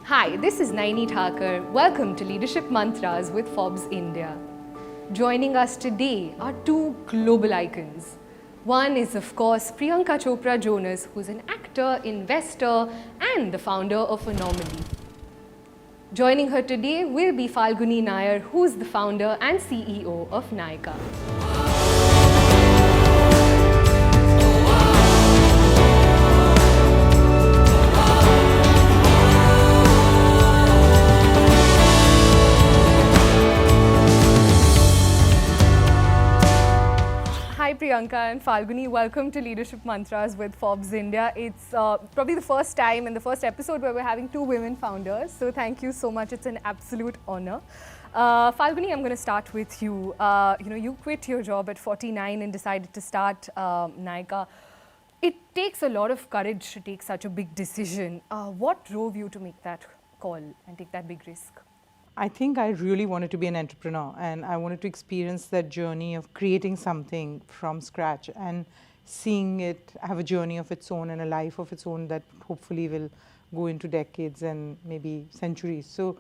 Hi, this is Naini Thaker. Welcome to Leadership Mantras with Forbes India. Joining us today are two global icons. One is, of course, Priyanka Chopra Jonas, who's an actor, investor, and the founder of Anomaly. Joining her today will be Falguni Nayar, who's the founder and CEO of Nykaa. Hi Priyanka and Falguni, welcome to Leadership Mantras with Forbes India. It's probably the first time and the first episode where we're having two women founders. So thank you so much. It's an absolute honor. Falguni, I'm going to start with you. You quit your job at 49 and decided to start Nykaa. It takes a lot of courage to take such a big decision. What drove you to make that call and take that big risk? I think I really wanted to be an entrepreneur, and I wanted to experience that journey of creating something from scratch and seeing it have a journey of its own and a life of its own that hopefully will go into decades and maybe centuries. So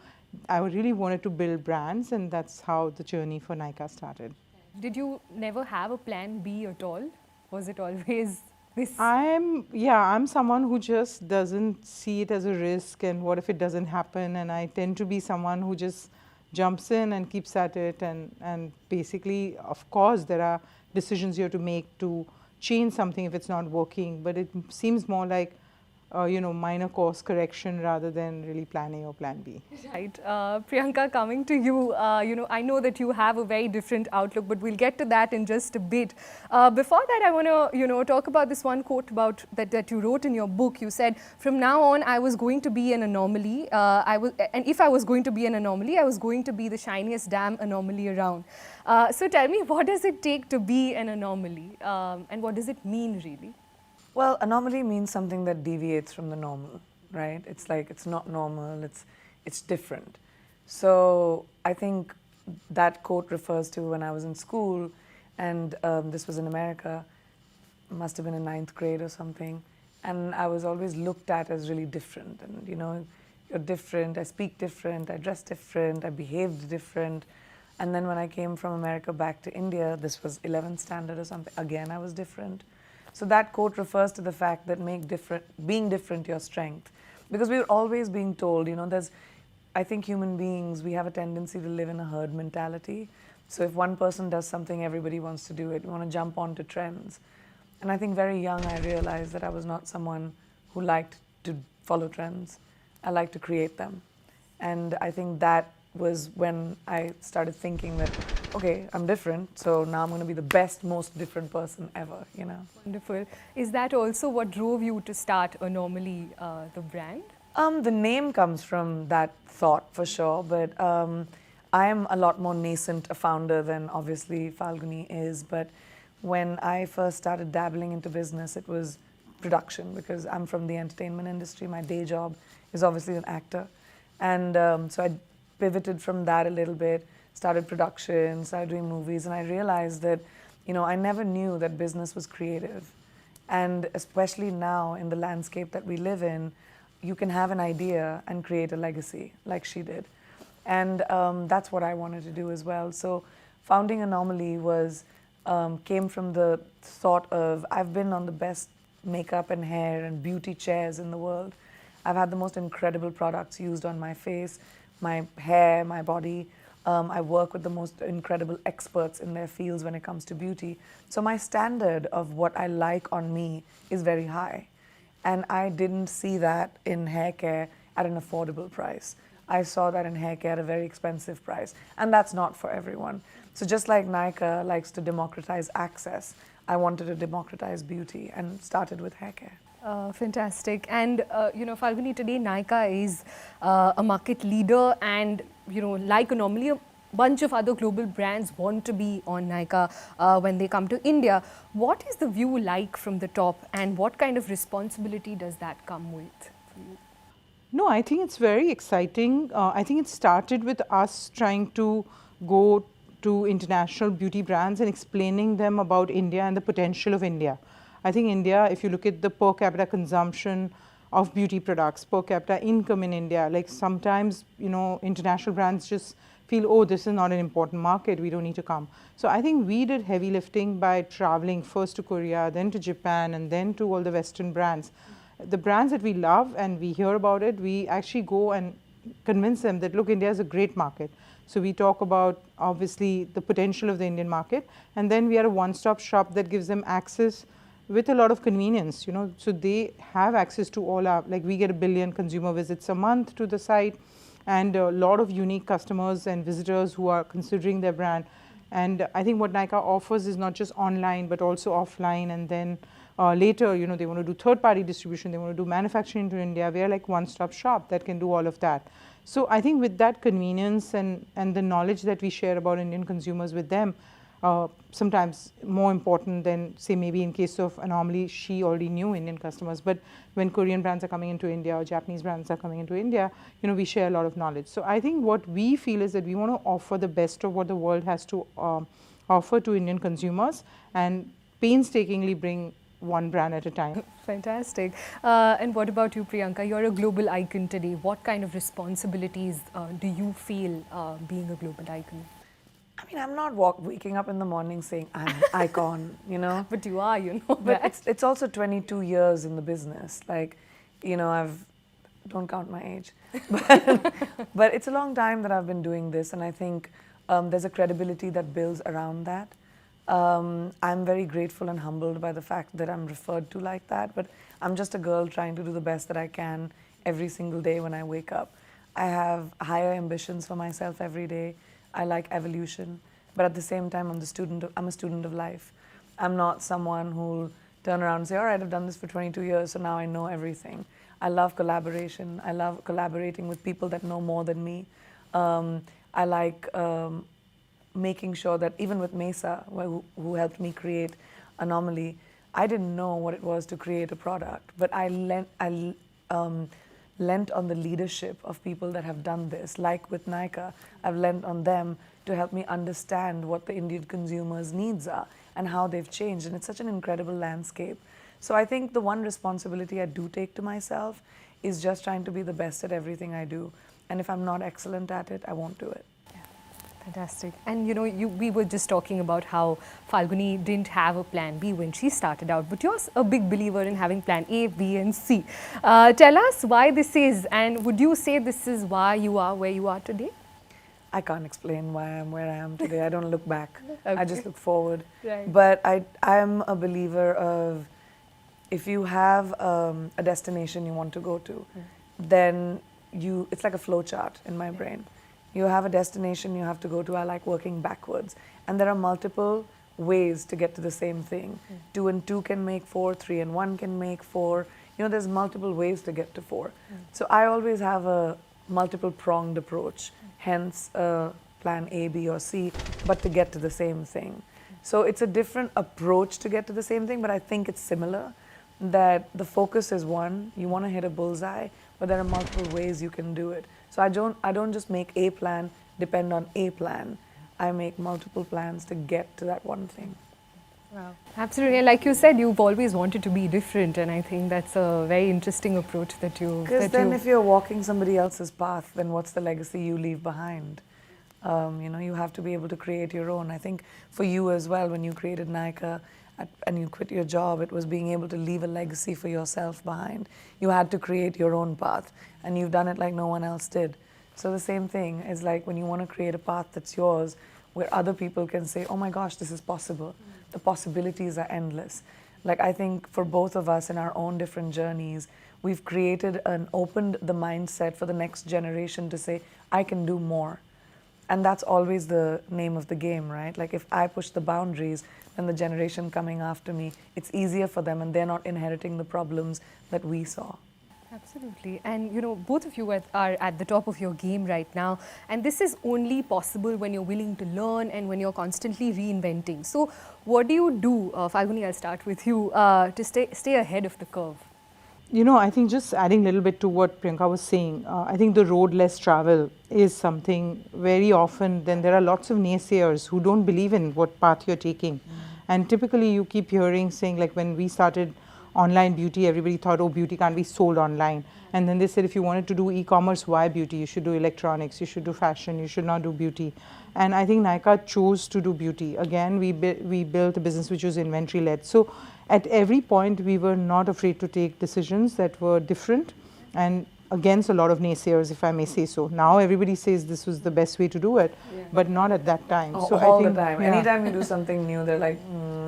I really wanted to build brands, and that's how the journey for Nykaa started. Did you never have a plan B at all? Was it always this? I'm someone who just doesn't see it as a risk and what if it doesn't happen, and I tend to be someone who just jumps in and keeps at it, and basically, of course, there are decisions you have to make to change something if it's not working, but it seems more like minor course correction rather than really plan A or plan B. Right. Priyanka, coming to you, I know that you have a very different outlook, but we'll get to that in just a bit. Before that, I want to, talk about this one quote about that you wrote in your book. You said, from now on, I was going to be an anomaly. And if I was going to be an anomaly, I was going to be the shiniest damn anomaly around. So tell me, what does it take to be an anomaly? And what does it mean, really? Well, anomaly means something that deviates from the normal, right? It's like it's not normal, it's different. So I think that quote refers to when I was in school, and this was in America, must have been in 9th grade or something, and I was always looked at as really different. And you're different, I speak different, I dress different, I behaved different. And then when I came from America back to India, this was 11th standard or something, again I was different. So that quote refers to the fact that being different your strength. Because we're always being told, I think human beings, we have a tendency to live in a herd mentality. So if one person does something, everybody wants to do it. We want to jump onto trends. And I think very young, I realized that I was not someone who liked to follow trends. I like to create them. And I think that was when I started thinking that, okay, I'm different, so now I'm going to be the best, most different person ever, Wonderful. Is that also what drove you to start Anomaly, the brand? The name comes from that thought for sure, but I am a lot more nascent a founder than obviously Falguni is. But when I first started dabbling into business, it was production, because I'm from the entertainment industry. My day job is obviously an actor. And so I pivoted from that a little bit, started production, started doing movies, and I realized that, I never knew that business was creative. And especially now in the landscape that we live in, you can have an idea and create a legacy like she did. And that's what I wanted to do as well. So founding Anomaly came from the thought of, I've been on the best makeup and hair and beauty chairs in the world. I've had the most incredible products used on my face, my hair, my body. I work with the most incredible experts in their fields when it comes to beauty. So my standard of what I like on me is very high. And I didn't see that in hair care at an affordable price. I saw that in hair care at a very expensive price. And that's not for everyone. So just like Nykaa likes to democratize access, I wanted to democratize beauty and started with hair care. Fantastic. And, Falguni, today Nykaa is a market leader, and, like Anomaly, a bunch of other global brands want to be on Nykaa when they come to India. What is the view like from the top, and what kind of responsibility does that come with for you? No, I think it's very exciting. I think it started with us trying to go to international beauty brands and explaining them about India and the potential of India. I think India, if you look at the per capita consumption of beauty products, per capita income in India. Like sometimes, you know, international brands just feel, oh, this is not an important market, we don't need to come. So I think we did heavy lifting by traveling first to Korea, then to Japan, and then to all the Western brands. The brands that we love and we hear about it, we actually go and convince them that, look, India is a great market. So we talk about obviously the potential of the Indian market, and then we are a one-stop shop that gives them access with a lot of convenience, you know, so they have access to all our, like we get 1 billion consumer visits a month to the site, and a lot of unique customers and visitors who are considering their brand. And I think what Nykaa offers is not just online but also offline, and then later, you know, they want to do third-party distribution, they want to do manufacturing into India. We are like one-stop shop that can do all of that. So I think with that convenience and the knowledge that we share about Indian consumers with them, sometimes more important than, say, maybe in case of Anomaly, she already knew Indian customers. But when Korean brands are coming into India or Japanese brands are coming into India, you know, we share a lot of knowledge. So I think what we feel is that we want to offer the best of what the world has to offer to Indian consumers and painstakingly bring one brand at a time. Fantastic. And what about you, Priyanka? You're a global icon today. What kind of responsibilities do you feel being a global icon? I mean, I'm not waking up in the morning saying I'm an icon, you know. But you are, you know. But that. it's also 22 years in the business. Like, you know, don't count my age, but it's a long time that I've been doing this, and I think there's a credibility that builds around that. I'm very grateful and humbled by the fact that I'm referred to like that, but I'm just a girl trying to do the best that I can every single day when I wake up. I have higher ambitions for myself every day. I like evolution, but at the same time, I'm a student of life. I'm not someone who'll turn around and say, all right, I've done this for 22 years, so now I know everything. I love collaboration. I love collaborating with people that know more than me. I like making sure that even with Mesa, who helped me create Anomaly, I didn't know what it was to create a product, but I lent on the leadership of people that have done this. Like with Nykaa, I've lent on them to help me understand what the Indian consumers' needs are and how they've changed. And it's such an incredible landscape. So I think the one responsibility I do take to myself is just trying to be the best at everything I do. And if I'm not excellent at it, I won't do it. Fantastic. And you know, we were just talking about how Falguni didn't have a plan B when she started out, but you're a big believer in having plan A, B and C. Tell us why this is, and would you say this is why you are where you are today? I can't explain why I'm where I am today. I don't look back. Okay. I just look forward. Right. But I'm a believer of, if you have a destination you want to go to, then it's like a flow chart in my brain. You have a destination you have to go to. I like working backwards. And there are multiple ways to get to the same thing. 2 and 2 can make 4, 3 and 1 can make 4. You know, there's multiple ways to get to 4. So I always have a multiple pronged approach, hence plan A, B or C, but to get to the same thing. So it's a different approach to get to the same thing, but I think it's similar, that the focus is one, you want to hit a bullseye, but there are multiple ways you can do it. So I don't just make a plan, depend on a plan. I make multiple plans to get to that one thing. Wow. Absolutely. And like you said, you've always wanted to be different, and I think that's a very interesting approach that you... Because then if you're walking somebody else's path, then what's the legacy you leave behind? You know, you have to be able to create your own. I think for you as well, when you created Nykaa and you quit your job, it was being able to leave a legacy for yourself behind. You had to create your own path, and you've done it like no one else did. So the same thing is like when you want to create a path that's yours, where other people can say, oh my gosh, this is possible. The possibilities are endless. Like I think for both of us in our own different journeys, we've created and opened the mindset for the next generation to say, I can do more. And that's always the name of the game, right? Like if I push the boundaries, then the generation coming after me, it's easier for them and they're not inheriting the problems that we saw. Absolutely. And you know, both of you are at the top of your game right now. And this is only possible when you're willing to learn and when you're constantly reinventing. So what do you do, Falguni, I'll start with you, to stay ahead of the curve? You know, I think just adding a little bit to what Priyanka was saying, I think the road less travel is something very often. Then there are lots of naysayers who don't believe in what path you're taking. And typically you keep hearing saying, like when we started online beauty, everybody thought, oh, beauty can't be sold online. And then they said, if you wanted to do e-commerce, why beauty? You should do electronics, you should do fashion, you should not do beauty. And I think Nykaa chose to do beauty. Again, we built a business which was inventory-led. So at every point, we were not afraid to take decisions that were different and against a lot of naysayers, if I may say so. Now everybody says this was the best way to do it, but not at that time. Oh, so all I think, the time. Yeah. Anytime you do something new, they're like,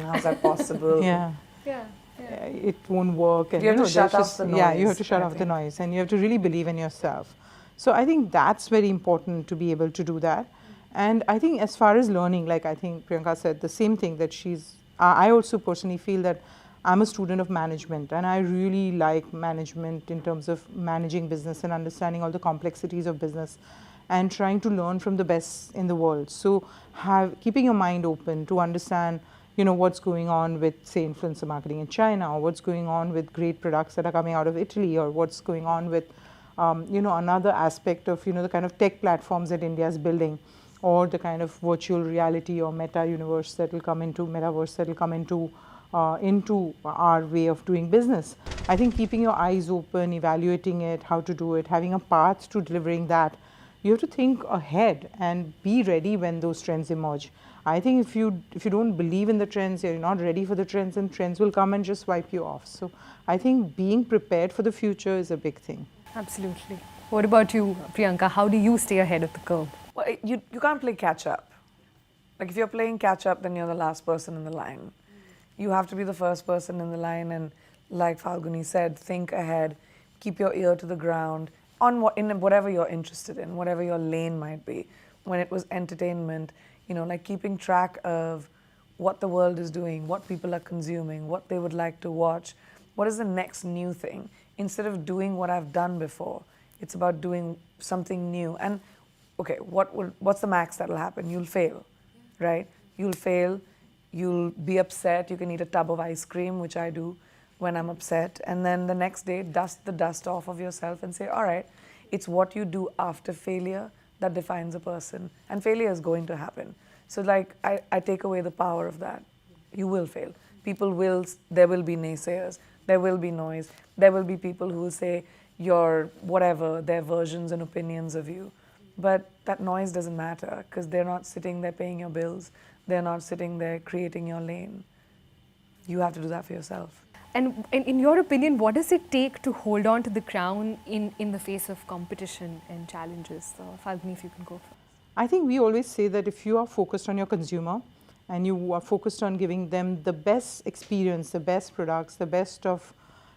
how's that possible? Yeah. Yeah. It won't work. And You have to shut there's off the Yeah, you noise, have to shut I off the think. noise, and you have to really believe in yourself. So I think that's very important to be able to do that. And I think as far as learning, like I think Priyanka said the same thing, that I also personally feel that I'm a student of management, and I really like management in terms of managing business and understanding all the complexities of business and trying to learn from the best in the world. So keeping your mind open to understand, what's going on with, say, influencer marketing in China, or what's going on with great products that are coming out of Italy, or what's going on with, another aspect of, the kind of tech platforms that India is building, or the kind of virtual reality or metaverse that will come into our way of doing business. I think keeping your eyes open, evaluating it, how to do it, having a path to delivering that, you have to think ahead and be ready when those trends emerge. I think if you don't believe in the trends, you're not ready for the trends, and trends will come and just wipe you off. So I think being prepared for the future is a big thing. Absolutely. What about you, Priyanka? How do you stay ahead of the curve? Well, you can't play catch up. Like if you're playing catch up, then you're the last person in the line. You have to be the first person in the line, and like Falguni said, think ahead, keep your ear to the ground on whatever you're interested in, whatever your lane might be. When it was entertainment, like keeping track of what the world is doing, what people are consuming, what they would like to watch, what is the next new thing. Instead of doing what I've done before, it's about doing something new. And okay, what's the max that'll happen? You'll fail, right? You'll fail. You'll be upset. You can eat a tub of ice cream, which I do when I'm upset. And then the next day, dust the dust off of yourself and say, all right, it's what you do after failure that defines a person. And failure is going to happen. So like, I take away the power of that. You will fail. There will be naysayers. There will be noise. There will be people who will say their versions and opinions of you. But that noise doesn't matter, because they're not sitting there paying your bills. They're not sitting there creating your lane. You have to do that for yourself. And in your opinion, what does it take to hold on to the crown in the face of competition and challenges? Falguni, if you can go first. I think we always say that if you are focused on your consumer and you are focused on giving them the best experience, the best products, the best of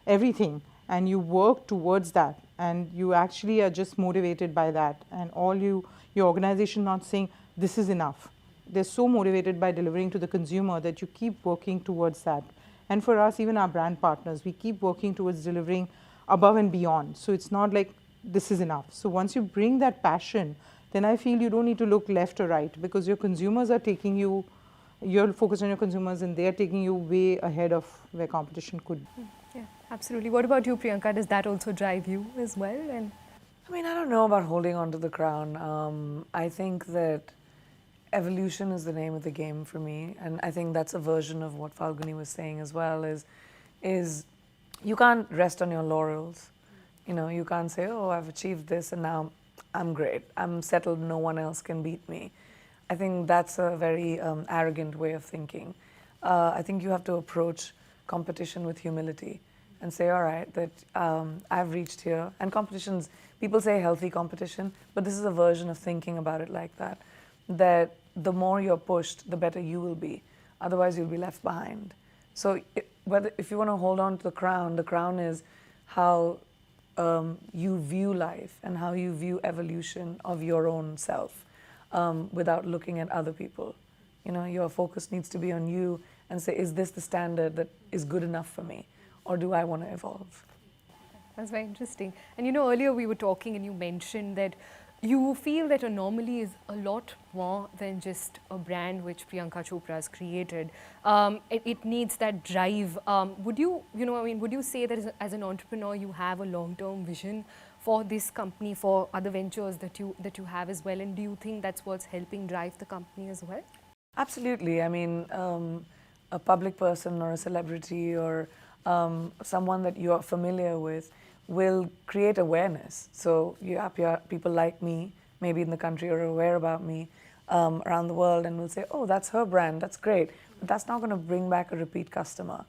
everything, and you work towards that, and you actually are just motivated by that, and your organization not saying this is enough. They're so motivated by delivering to the consumer that you keep working towards that. And for us, even our brand partners, we keep working towards delivering above and beyond. So it's not like this is enough. So once you bring that passion, then I feel you don't need to look left or right, because your consumers are taking you, you're focused on your consumers, and they're taking you way ahead of where competition could be. Yeah, absolutely. What about you, Priyanka? Does that also drive you as well? I don't know about holding on to the crown. I think that evolution is the name of the game for me, and I think that's a version of what Falguni was saying as well, is you can't rest on your laurels. You can't say, oh, I've achieved this and now I'm great, I'm settled, no one else can beat me. I think that's a very arrogant way of thinking. I think you have to approach competition with humility and say, all right, that I've reached here. And competitions, people say healthy competition, but this is a version of thinking about it like that, that the more you're pushed, the better you will be. Otherwise, you'll be left behind. So if you want to hold on to the crown is how you view life and how you view evolution of your own self without looking at other people. Your focus needs to be on you and say, is this the standard that is good enough for me? Or do I want to evolve? That's very interesting. And earlier we were talking and you mentioned that you feel that Anomaly is a lot more than just a brand which Priyanka Chopra has created. It needs that drive. Would you say that as an entrepreneur you have a long-term vision for this company, for other ventures that you have as well? And do you think that's what's helping drive the company as well? Absolutely. A public person or a celebrity or someone that you are familiar with will create awareness. So you have people like me, maybe in the country, are aware about me around the world and will say, oh, that's her brand, that's great. But that's not going to bring back a repeat customer.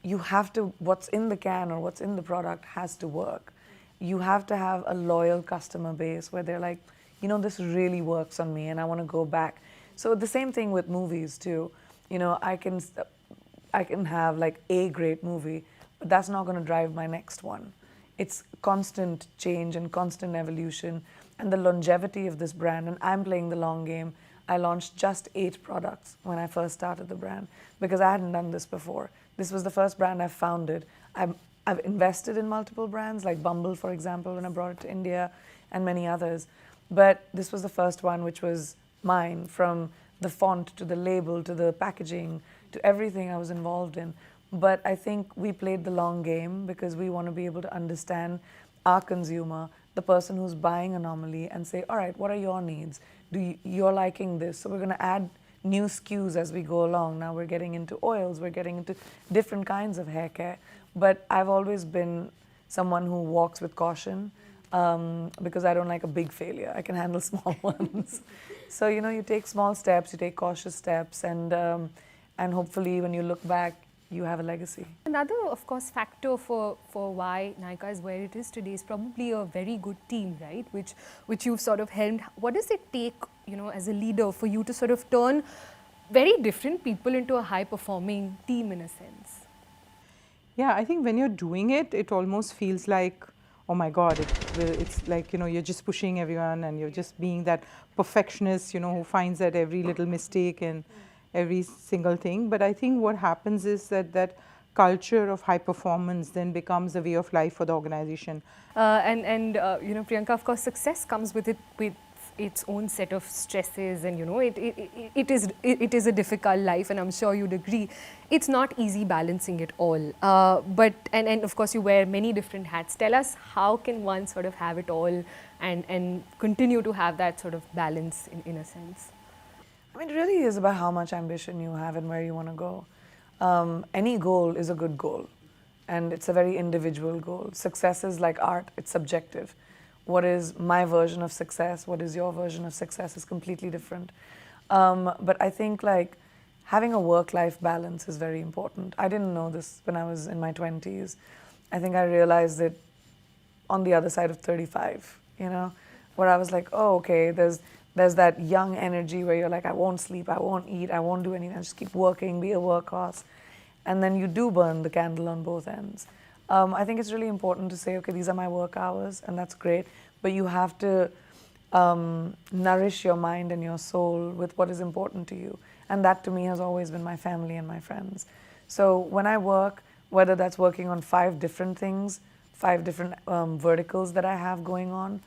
You have to, what's in the can or what's in the product has to work. You have to have a loyal customer base where they're like, you know, this really works on me and I want to go back. So the same thing with movies too. You know, I can have like a great movie, but that's not going to drive my next one. It's constant change and constant evolution and the longevity of this brand. And I'm playing the long game. I launched just 8 products when I first started the brand because I hadn't done this before. This was the first brand I've founded. I've invested in multiple brands like Bumble, for example, when I brought it to India and many others. But this was the first one which was mine, from the font to the label to the packaging to everything I was involved in. But I think we played the long game because we want to be able to understand our consumer, the person who's buying Anomaly, and say, all right, what are your needs? You're liking this, so we're going to add new SKUs as we go along. Now we're getting into oils, we're getting into different kinds of hair care. But I've always been someone who walks with caution because I don't like a big failure. I can handle small ones. So, you know, you take small steps, you take cautious steps, and hopefully when you look back, you have a legacy. Another, of course, factor for why Nykaa is where it is today is probably a very good team, right? Which you've sort of helmed. What does it take, you know, as a leader for you to sort of turn very different people into a high-performing team in a sense? Yeah, I think when you're doing it, it almost feels like, oh my God, it's like, you know, you're just pushing everyone and you're just being that perfectionist, you know, who finds that every little mistake and every single thing. But I think what happens is that culture of high performance then becomes a way of life for the organization. You know, Priyanka, of course, success comes with its own set of stresses, and you know, it is a difficult life, and I'm sure you'd agree. It's not easy balancing it all. But of course, you wear many different hats. Tell us, how can one sort of have it all and continue to have that sort of balance in a sense? I mean, it really is about how much ambition you have and where you want to go. Any goal is a good goal, and it's a very individual goal. Success is like art, it's subjective. What is my version of success, what is your version of success is completely different. But I think like having a work-life balance is very important. I didn't know this when I was in my 20s. I think I realized it on the other side of 35, you know, where I was like, oh, okay, there's that young energy where you're like, I won't sleep, I won't eat, I won't do anything, I just keep working, be a workhorse. And then you do burn the candle on both ends. I think it's really important to say, okay, these are my work hours, and that's great, but you have to nourish your mind and your soul with what is important to you. And that to me has always been my family and my friends. So when I work, whether that's working on 5 different things, 5 different verticals that I have going on,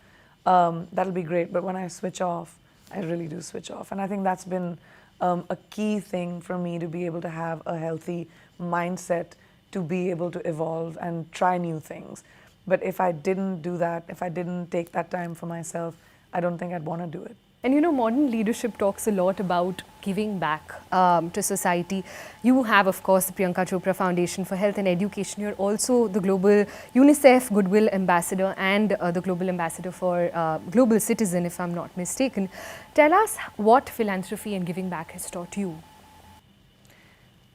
that'll be great. But when I switch off, I really do switch off. And I think that's been a key thing for me to be able to have a healthy mindset, to be able to evolve and try new things. But if I didn't do that, if I didn't take that time for myself, I don't think I'd want to do it. And you know, modern leadership talks a lot about giving back to society. You have, of course, the Priyanka Chopra Foundation for Health and Education. You're also the Global UNICEF Goodwill Ambassador and the Global Ambassador for Global Citizen, if I'm not mistaken. Tell us what philanthropy and giving back has taught you.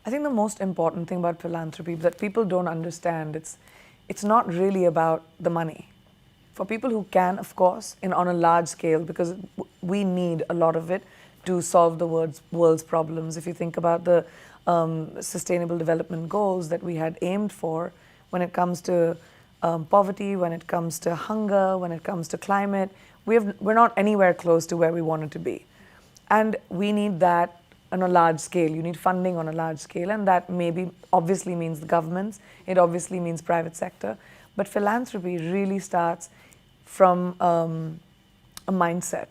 I think the most important thing about philanthropy that people don't understand, it's not really about the money. For people who can, of course, on a large scale, because we need a lot of it to solve the world's problems. If you think about the Sustainable Development Goals that we had aimed for when it comes to poverty, when it comes to hunger, when it comes to climate, we're not anywhere close to where we wanted to be. And we need that on a large scale. You need funding on a large scale, and that maybe obviously means the governments, it obviously means private sector. But philanthropy really starts from a mindset.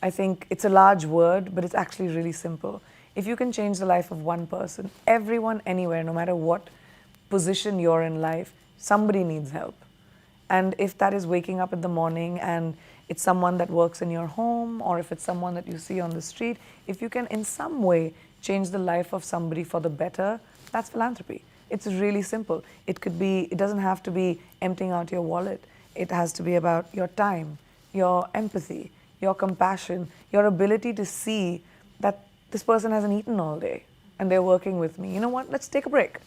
I think it's a large word, but it's actually really simple. If you can change the life of one person, everyone, anywhere, no matter what position you're in life, somebody needs help. And if that is waking up in the morning and it's someone that works in your home, or if it's someone that you see on the street, if you can in some way change the life of somebody for the better, that's philanthropy. It's really simple. It doesn't have to be emptying out your wallet. It has to be about your time, your empathy, your compassion, your ability to see that this person hasn't eaten all day and they're working with me. You know what? Let's take a break.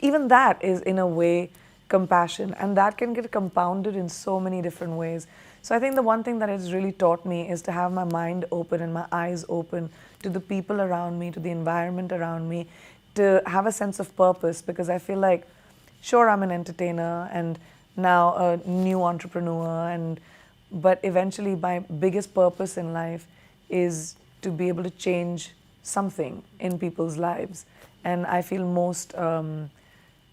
Even that is, in a way, compassion, and that can get compounded in so many different ways. So I think the one thing that it's really taught me is to have my mind open and my eyes open to the people around me, to the environment around me, to have a sense of purpose, because I feel like, sure, I'm an entertainer and now a new entrepreneur, but eventually my biggest purpose in life is to be able to change something in people's lives. And I feel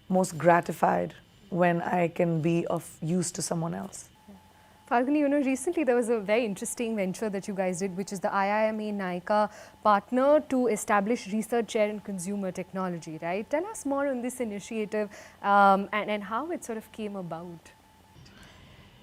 most gratified when I can be of use to someone else. Falguni, recently there was a very interesting venture that you guys did, which is the IIMA Nykaa partner to establish research chair in consumer technology, right? Tell us more on this initiative and how it sort of came about.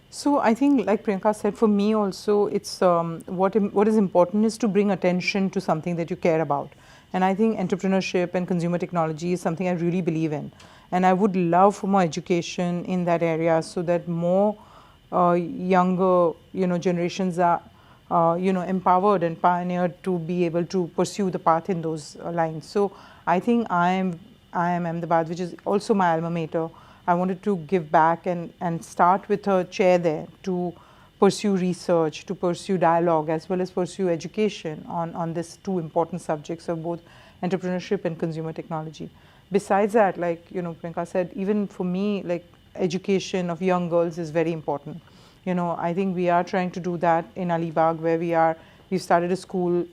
So I think, like Priyanka said, for me also, it's what is important is to bring attention to something that you care about. And I think entrepreneurship and consumer technology is something I really believe in. And I would love for more education in that area so that more younger, generations are, empowered and pioneered to be able to pursue the path in those lines. So I think I am Ahmedabad, which is also my alma mater. I wanted to give back and start with a chair there to pursue research, to pursue dialogue, as well as pursue education on these two important subjects of both entrepreneurship and consumer technology. Besides that, like Priyanka said, even for me, like education of young girls is very important. I think we are trying to do that in Alibag, where we've started a school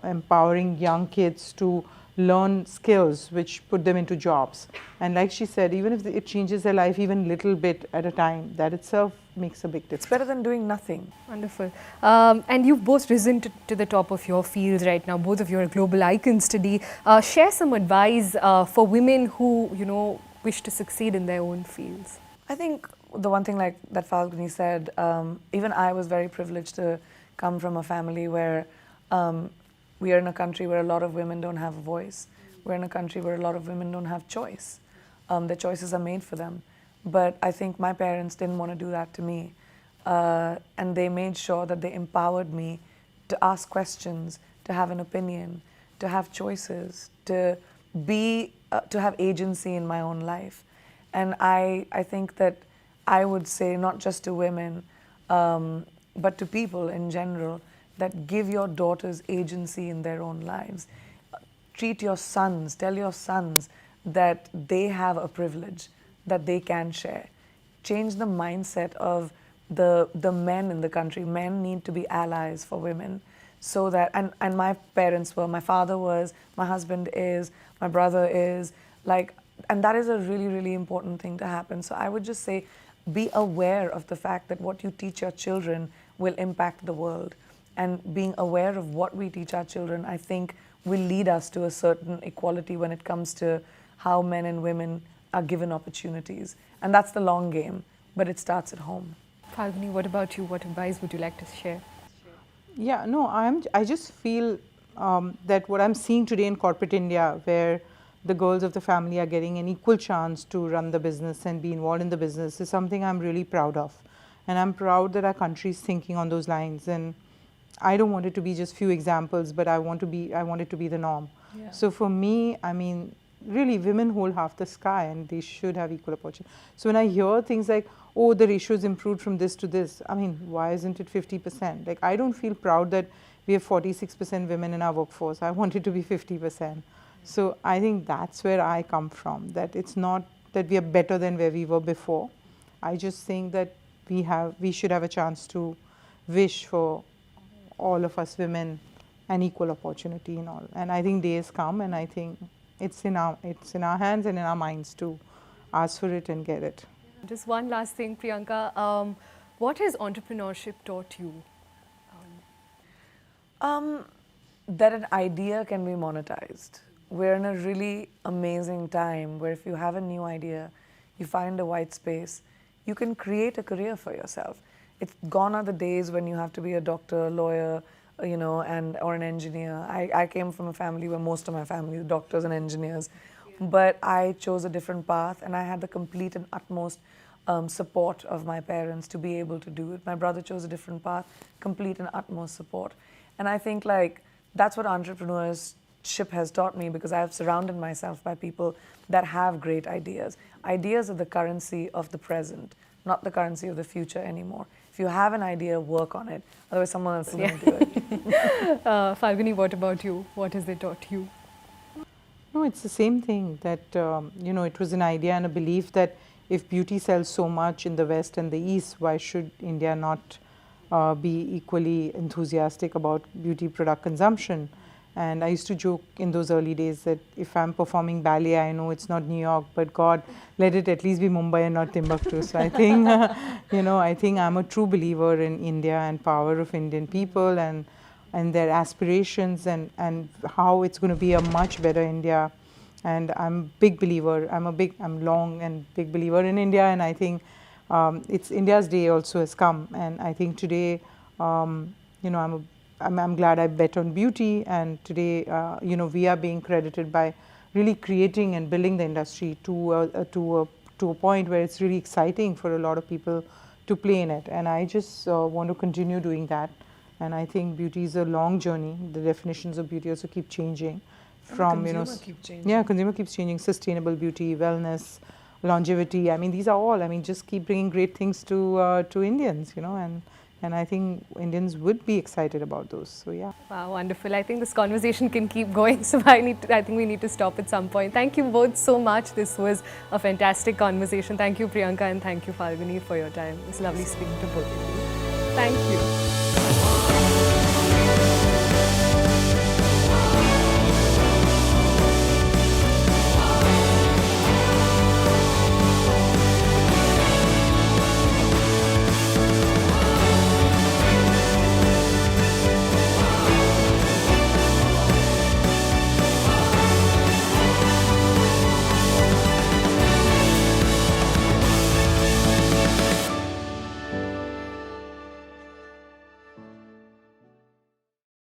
empowering young kids to learn skills which put them into jobs. And like she said, even if it changes their life even little bit at a time, that itself makes a big difference. It's better than doing nothing. Wonderful. And you've both risen to the top of your fields right now. Both of you are global icons today. Share some advice for women who, wish to succeed in their own fields. I think the one thing, like that Falguni said, even I was very privileged to come from a family where we are in a country where a lot of women don't have a voice. We're in a country where a lot of women don't have choice. Their choices are made for them. But I think my parents didn't want to do that to me. And they made sure that they empowered me to ask questions, to have an opinion, to have choices, to have agency in my own life. And I think that I would say, not just to women, but to people in general, that give your daughters agency in their own lives. Treat your sons, tell your sons that they have a privilege that they can share. Change the mindset of the men in the country. Men need to be allies for women. So that, and my parents were, my father was, my husband is, my brother is, and that is a really, really important thing to happen. So I would just say, be aware of the fact that what you teach your children will impact the world. And being aware of what we teach our children, I think, will lead us to a certain equality when it comes to how men and women are given opportunities. And that's the long game, but it starts at home. Falguni, what about you? What advice would you like to share? Yeah, no, I just feel that what I'm seeing today in corporate India, where the girls of the family are getting an equal chance to run the business and be involved in the business, is something I'm really proud of. And I'm proud that our country is thinking on those lines. And I don't want it to be just few examples, but I want it to be the norm. Yeah. So for me, I mean, really, women hold half the sky and they should have equal opportunity. So when I hear things like, oh, the ratio is improved from this to this, I mean, why isn't it 50%? Like, I don't feel proud that we have 46% women in our workforce. I want it to be 50%. So I think that's where I come from, that it's not that we are better than where we were before. I just think that we should have a chance to wish for all of us women an equal opportunity in all. And I think days come, and I think it's in our hands and in our minds to ask for it and get it. Just one last thing, Priyanka. What has entrepreneurship taught you? That an idea can be monetized. We're in a really amazing time where if you have a new idea, you find a white space, you can create a career for yourself. It's gone are the days when you have to be a doctor, lawyer, or an engineer. I came from a family where most of my family is doctors and engineers. but I chose a different path, and I had the complete and utmost support of my parents to be able to do it. My brother chose a different path, complete and utmost support. And I think like that's what entrepreneurship has taught me, because I've surrounded myself by people that have great ideas. Ideas are the currency of the present, not the currency of the future anymore. If you have an idea, work on it. Otherwise, someone else is going to do it. Falguni, what about you? What has it taught you? No, it's the same thing that, it was an idea and a belief that if beauty sells so much in the West and the East, why should India not be equally enthusiastic about beauty product consumption? And I used to joke in those early days that if I'm performing ballet, I know it's not New York, but God, let it at least be Mumbai and not Timbuktu. So I think, I think I'm a true believer in India and power of Indian people and their aspirations and how it's going to be a much better India. And I'm a big believer. I'm long and big believer in India, and I think it's India's day also has come. And I think today, I'm glad I bet on beauty, and today, we are being credited by really creating and building the industry to a point where it's really exciting for a lot of people to play in it. And I just want to continue doing that. And I think beauty is a long journey. The definitions of beauty also keep changing. Consumer keep changing. Yeah, consumer keeps changing. Sustainable beauty, wellness, longevity. I mean, these are all. I mean, just keep bringing great things to Indians, and I think Indians would be excited about those. So yeah. Wow, wonderful. I think this conversation can keep going. So I think we need to stop at some point. Thank you both so much. This was a fantastic conversation. Thank you, Priyanka, and thank you, Falguni, for your time. It's lovely speaking to both of you. Thank you.